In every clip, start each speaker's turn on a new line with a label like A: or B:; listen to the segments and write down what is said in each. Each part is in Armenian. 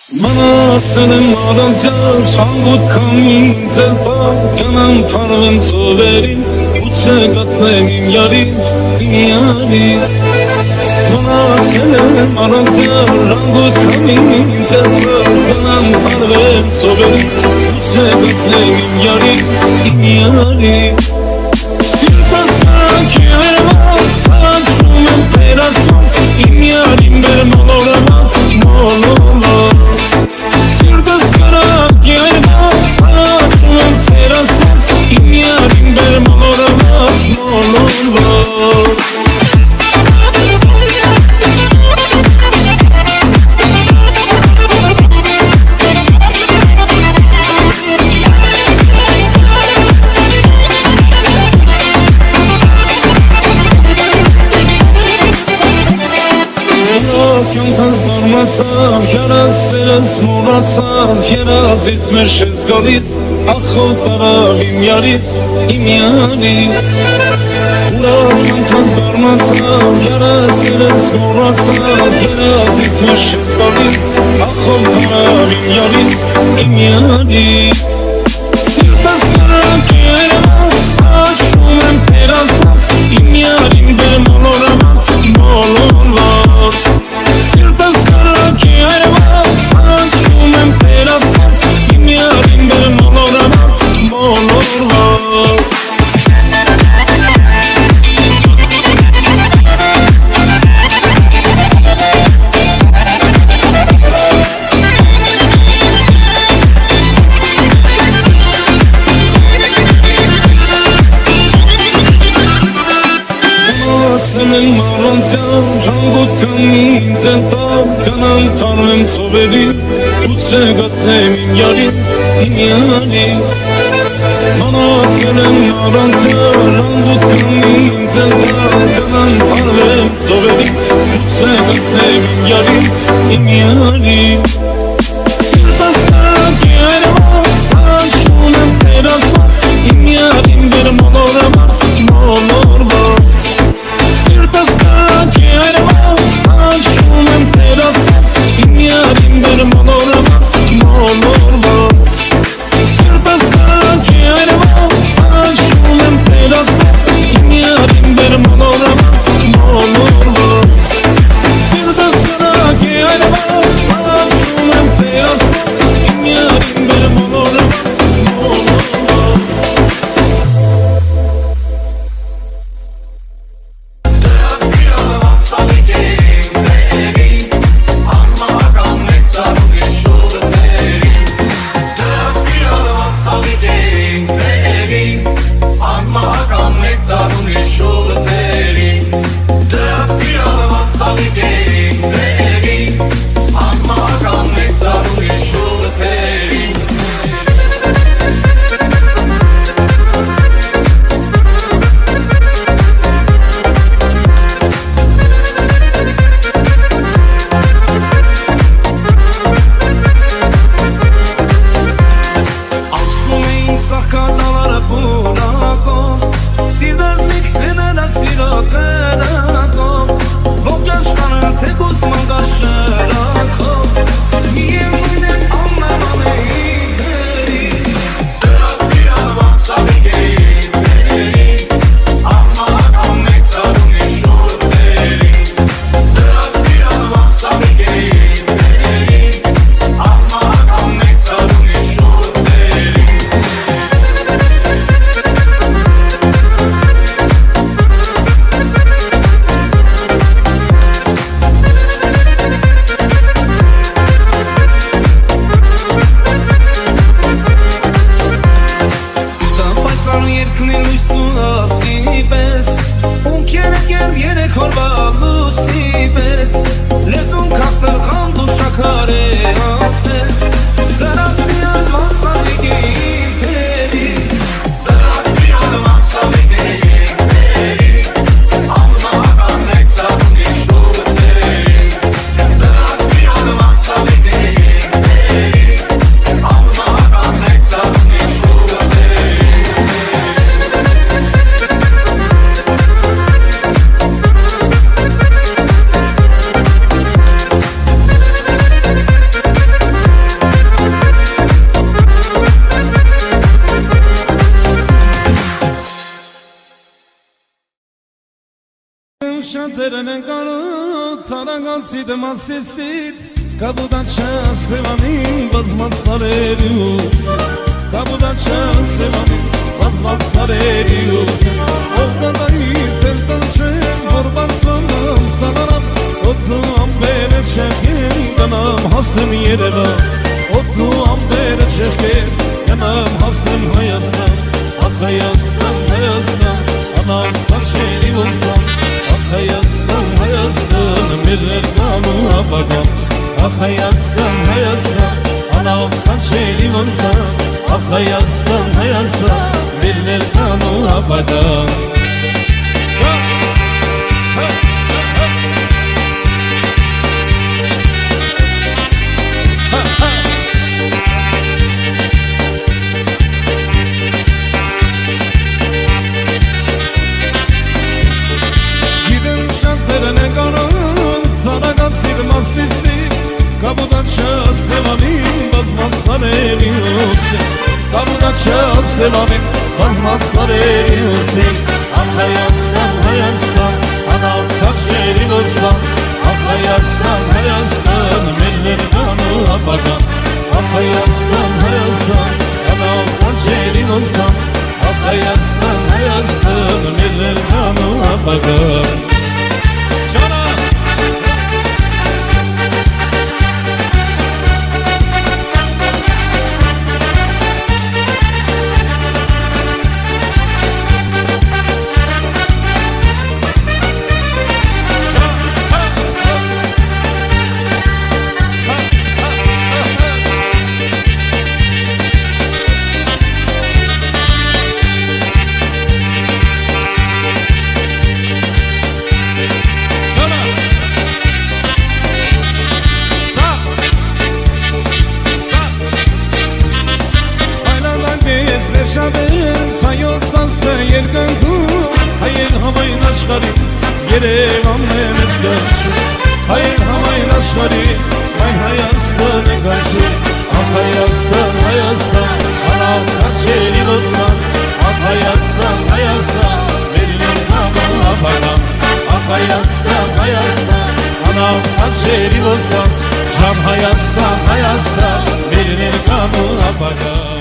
A: Մնացել առանձյալ հանգոտ քամին ձերպա կանամ փարվեմ ծովերին ուծե գտնեմ իմ յարին Մնացել առանձյալ հանգոտ քամին ձերպա կանամ փարվեմ ծովերին ուծե գտնեմ իմ յարին Սիրտս կրանքի վերված սարացում եմ տերասված իմ յարին բեր մոլորված Սիրտս կրանքի վերված սարացում եմ տերասված իմ յարին բեր մոլորված Կյանքս դարմացավ, հյարած սերս մորացավ, հերազից մեր շես գալիս, ախոտ տարավ իմ յարից Ուրա կյանքս դարմացավ, հյարած սերս մորացավ, հերազից մեր շես գալիս, ախոտ տարավ իմ յարից Սիրտս կրանքի երված, աչում եմ տերասված, իմ յարին բեր մոլորված Սիրտս կրանքի երված, աչում եմ տերասված, իմ յարին բեր մոլորված Հանգոտ քամին ձերպա կանամ փարվեմ ծովերին ուծե գտնեմ իմ յարին Մնացել եմ առանձյալ հանգոտ քամին ձերպա կանամ փարվեմ ծովերին ուծե գտնեմ իմ յարին Սիրտս կրանքի երված աչում եմ տերասված իմ յարին բեր մոլորված Սիրտս կրանքի երված աչում եմ տերասված իմ յարին բեր մոլորված Սիրտս կրանքի երված աչում եմ տերասված իմ յարին բեր մոլորված Սիրտս կրանքի երված աչում եմ տերասված իմ յարին բեր մոլորված շատերն են կանոտ Թարագանցիտ մասիսիտ Կաբուդաչա սևանին բազմած սարերի ուսը Կաբուդաչա սևանին բազմած սարերի ուսը Ողնադայից դեր տնչեմ որ բարձանամ սանարամ Օդնու ամբերը չեղեն գնամ հասնեմ երևան Օդնու ամբերը չեղեն գնամ հասնեմ Հայաստան Ախ Հայաստան, Հայաստան, անամ խաչերի ոստան Ախ Հայաստան, Հայաստան, մեր ներկան ու ապագան Ախ Հայաստան, Հայաստան, անամ խաչերի ոստան Ախ Հայաստան, Հայաստան, մեր ներկան ու ապագան Կաբուդաչա սևանին բազմած սարերի ուսի Կաբուդաչա սևանին բազմած սարերի ուսի Ախ Հայաստան, Հայաստան, անամ խաչերի ոստան Ախ Հայաստան, Հայաստան, մեր ներկան ու ապագան Ախ Հայաստան, Հայաստան, անամ խաչերի ոստան Ախ Հայաստան, Հայաստան, մեր ներկան ու ապագան Երևանն եմ ես գաչու Հայեր համայն աշխարի Մայն Հայաստան է գաչու Ախ Հայաստան, Հայաստան Անավ խաչերի ոստան Ախ Հայաստան, Հայաստան Մեր ներկան ու ապագան Ախ Հայաստան, Հայաստան Անավ խաչերի ոստան Ջան Հայաստան, Հայաստան Մեր ներկան ու ապագան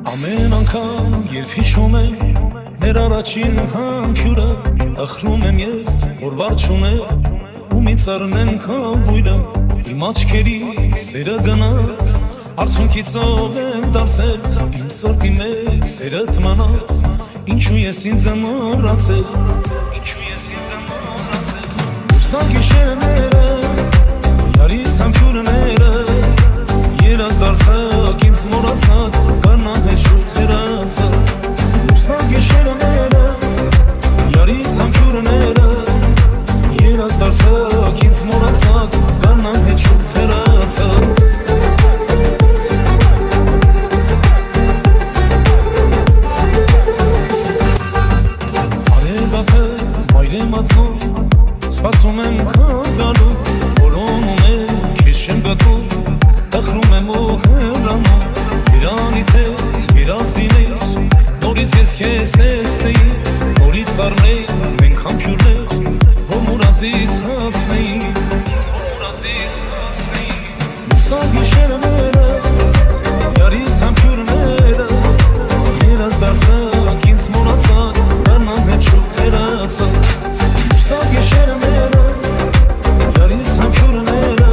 A: Ամեն անգամ երբ հիշում եմ մեր առաջին համբյուրը Ախրում եմ ես որ վարչում է ու մի ծառնեն կաբույրը Իմ աչքերի սերը գնաց արցունքից ով են դարձել Իմ սրտի մեջ սերդ մնաց ինչու ես ինձ եմ մոռացել Ինչու ես ինձ եմ մոռացել Ուսնա գիշերները Յարիս համբյուրները Երաս դարձակ ինձ մոռացակ Կանան հետ շուտ հեռացակ Ուսնա գիշերները Յարիս համբյուրները Երաս դարձակ ինձ մոռացակ Կանան հետ շուտ հեռացակ Արևակը մայր է մատնում Սպասում եմ կգալու Որոնում է քեզ չեմ գտնում Ախրում եմ ու հեռանում Իրանի թե երազդիներ Նորից ես քեզ տեսնեի Նորից առնեի մենք համբյուրներ Որ մուրազից հասնեի Ուսնա գիշերները Յարիս համբյուրները Երաս դարձակ ինձ մոռացակ Կանան հետ շուտ հեռացակ Ուսնա գիշերները Յարիս համբյուրները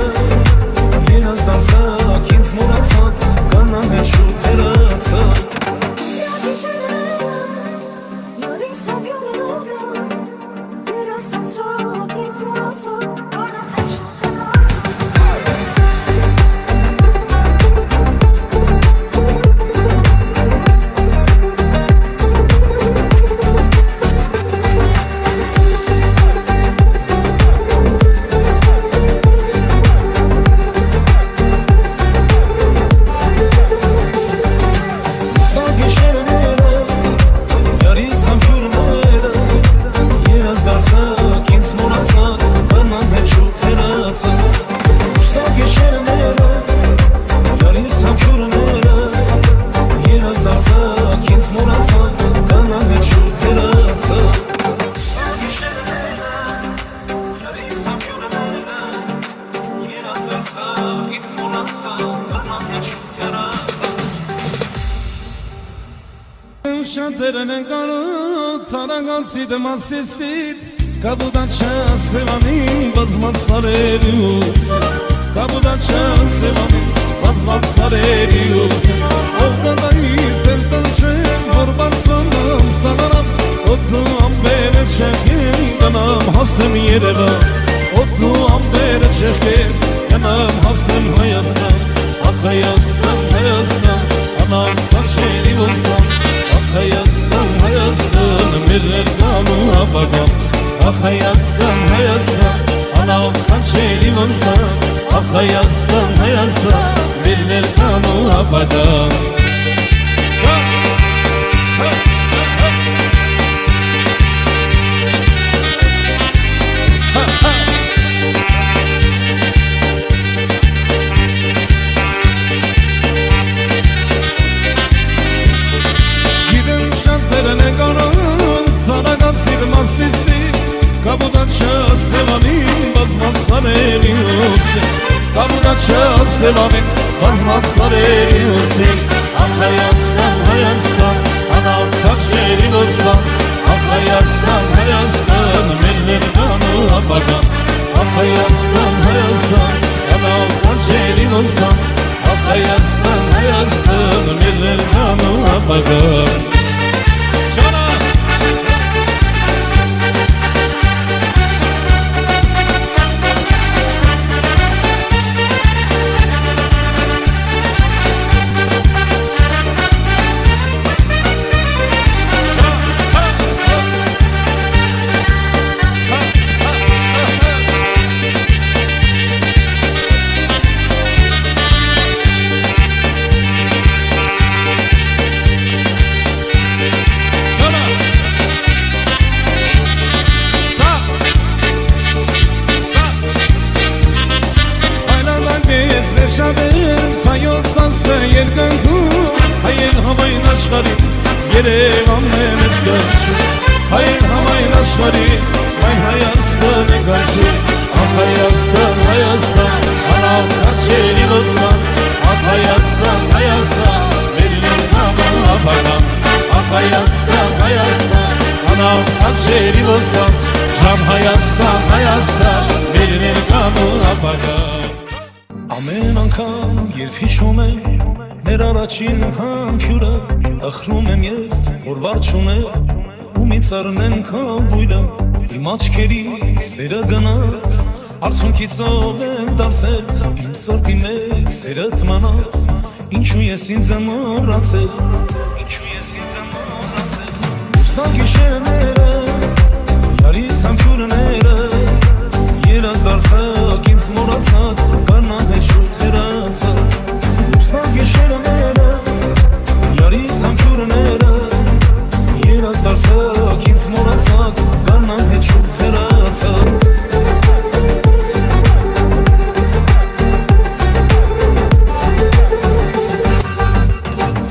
A: Երաս դարձակ ինձ մոռացակ Կանան հետ շուտ հեռացակ Ուսնա գիշերները Յարիս համբյուրները շատերն են կանոտ Թարագանցի դմասիսիտ Կաբուդաչա սևանին բազմած սարերի ուսը Կաբուդաչա սևանին բազմած սարերի ուսը Ողնադայից դեր տնչեմ որ բարսանամ սանարամ Օդնու ամբերը չեղեն գնամ հասնեմ երևան Օդնու ամբերը չեղեն գնամ հասնեմ Հայաստան Ախ Հայաստան, Հայաստան, անամ կաչերի ոստան Ախ Հայաստան, Հայաստան, մեր ներկան ու ապագան Ախ Հայաստան, Հայաստան, անամ կաչերի ոստան Ախ Հայաստան, Հայաստան, մեր ներկան ու ապագան Կաբուդաչա սևանին բազմած սարերի ուսը Կաբուդաչա սևանին բազմած սարերի ուսը Ախ Հայաստան, Հայաստան, անավ կաչերի ոստան Ախ Հայաստան, Հայաստան, մեր ներկան ու ապագան Ախ Հայաստան, Հայաստան, անավ կաչերի ոստան Ախ Հայաստան, Հայաստան, մեր ներկան ու ապագան Հայեր համայն աշխարի երևանն է մեծ գաչու Հայեր համայն աշխարի այ Հայաստան է գաչու Ախ Հայաստան, Հայաստան, անավ կաչերի ոստան Ախ Հայաստան, Հայաստան, մեր ներկան ու ապագան Ախ Հայաստան, Հայաստան, անավ կաչերի ոստան Ջան Հայաստան, Հայաստան, մեր ներկան ու ապագան Ամեն անգամ երբ հիշում եմ Մեր առաջին համբյուրը Ախրում եմ ես, որ վար չունեմ Ու մի ծառնեմ կաբույրը Իմ աչքերի սերը գնաց Արցունքից ով եմ դարձել Իմ սրտի մեջ սերդ մանած Ինչու ես ինձ եմ մոռացել Ինչու ես ինձ եմ մոռացել Ուսնա գիշերները Յարիս համբյուրները Երաս դարձակ ինձ մոռացած Կարնան հետ շուտ հեռացած Ուսնա գիշերները Յարիս համբյուրները Երաս դարձակ ինձ մոռացած Կարնան հետ շուտ հեռացած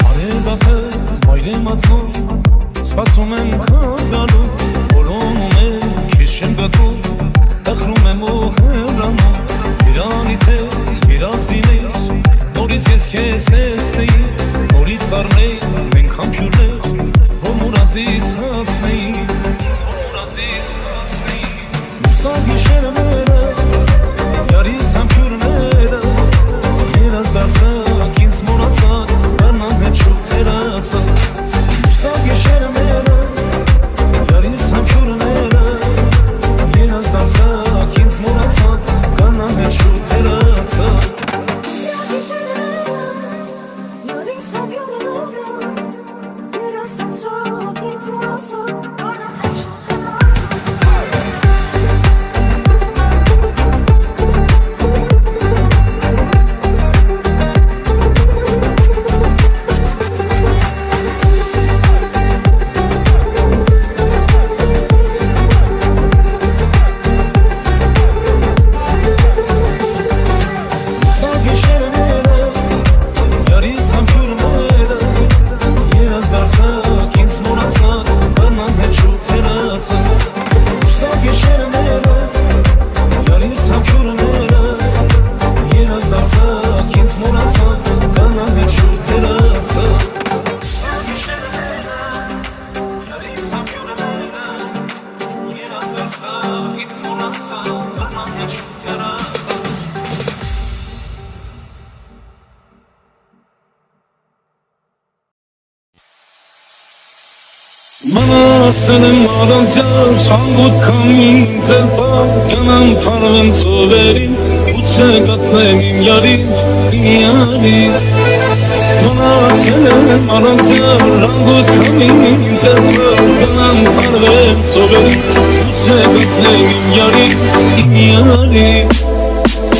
A: Արևակը մայր եմ ատնում Սպասում եմ կանգալու Որոնում եմ քեզ չեմ գտնում Ախրում եմ ու հեռանում Երանի թե երազդիներ Նորից ես քեզ տեսնեի Նորից առնեի մենք համբյուրներ Որ մուրազից հասնեի Ուսա գիշերները Յարիս համբյուրները Երաս դարձակ ինձ մոռացած Կարնան հետ շուտ հեռացած Ուսա գիշերները Յարիս համբյուրները Երաս դարձակ ինձ մոռացած Կարնան հետ շուտ հեռացած Մնացել եմ առանձյալ շանգոտ քամին ձերպավ Կանամ պարվեմ ծովերին Ուծե գատնեմ իմ յարին, իմ յարին Մնացել եմ առանձյալ շանգոտ քամին ձերպավ Կանամ պարվեմ ծովերին Ուծե գատնեմ իմ յարին, իմ յարին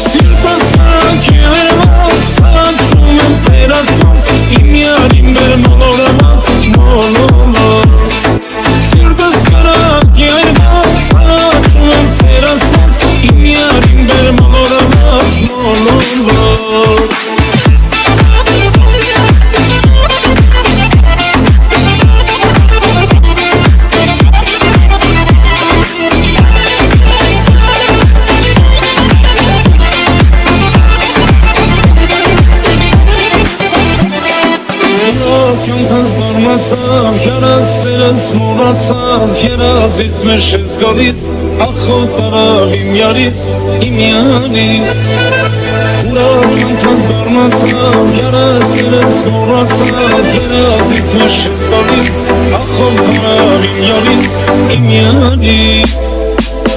A: Սիրտս նրանք երևաց Սարացում եմ տերասանց Իմ յարին բեր մոլորված Մոլորված Սիրտս նրանք երևաց Սարացում եմ տերասանց Իմ յարին բեր մոլորված Մոլորված Երաս սերս մորացավ, երազից մեջ ես գալիս Ախոտ արավ իմ յարից, իմ յարից Ուրակ անգանց դարմացավ, երաս սերս մորացավ Երազից մեջ ես գալիս Ախոտ արավ իմ յարից, իմ յարից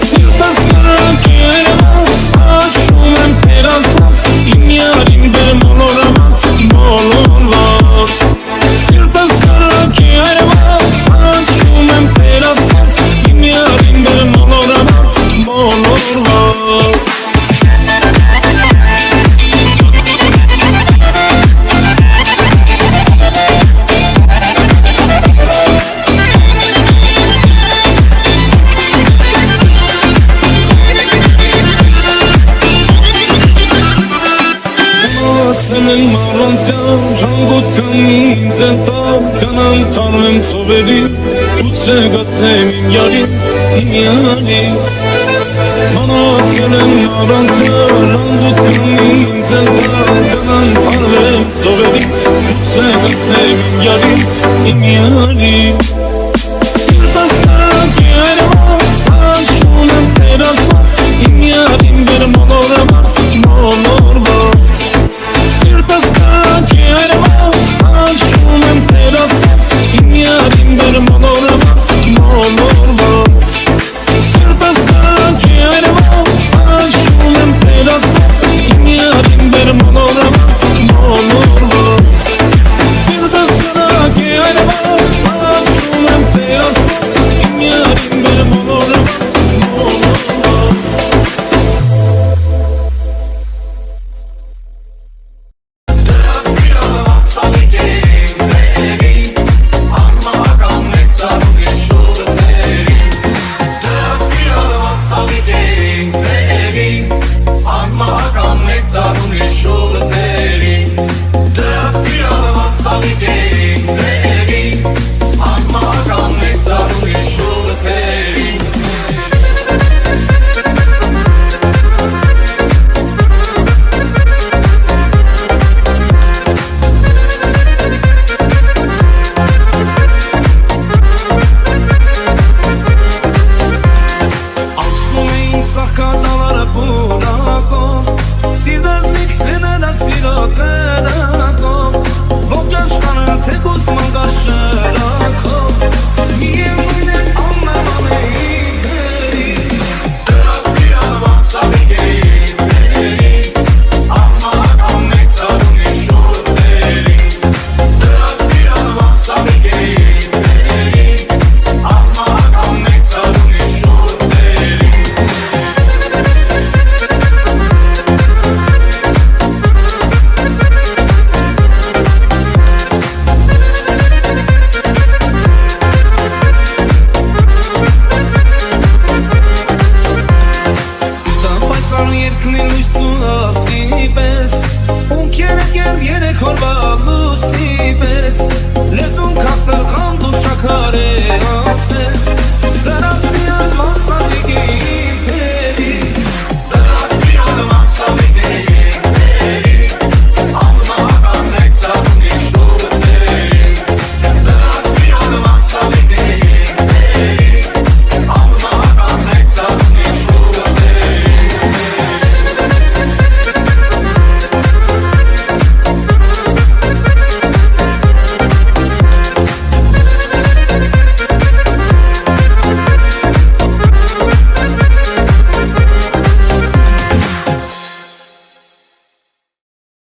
A: Սիրտս նրանք երևաց, աչում եմ տերասած Իմ յարին բեր մոլորված, մոլորված Սիրտս նրանք երևաց, աչում եմ տերասած Իմ յարին բեր մոլորված, մոլորված Շանգոտ քամին ձենտավ Կանամ թարվեմ ծովերին Ուծե գատնեմ իմ յարին, իմ յարին Մնացել եմ առանձյալ Շանգոտ քամին ձենտավ Կանամ թարվեմ ծովերին Ուծե գատնեմ իմ յարին, իմ յարին Սիրտս նրանք երևաց Աչում եմ տերասած Իմ յարին բեր մոլորված, մոլորված Սիրտս նրանք երևաց Աչում եմ տերասած Իմ յարին բեր մոլորված, մոլորված Սիրտս նրանք երևաց Աչում եմ տերասած Իմ յարին բեր մոլորված, մոլորված Սիրտս նրանք երևաց Աչում եմ տերասած Իմ յարին բեր մոլորված, մոլորված Սիրո կրակով ողջ աշխարհը թեկուզ մանգաշերով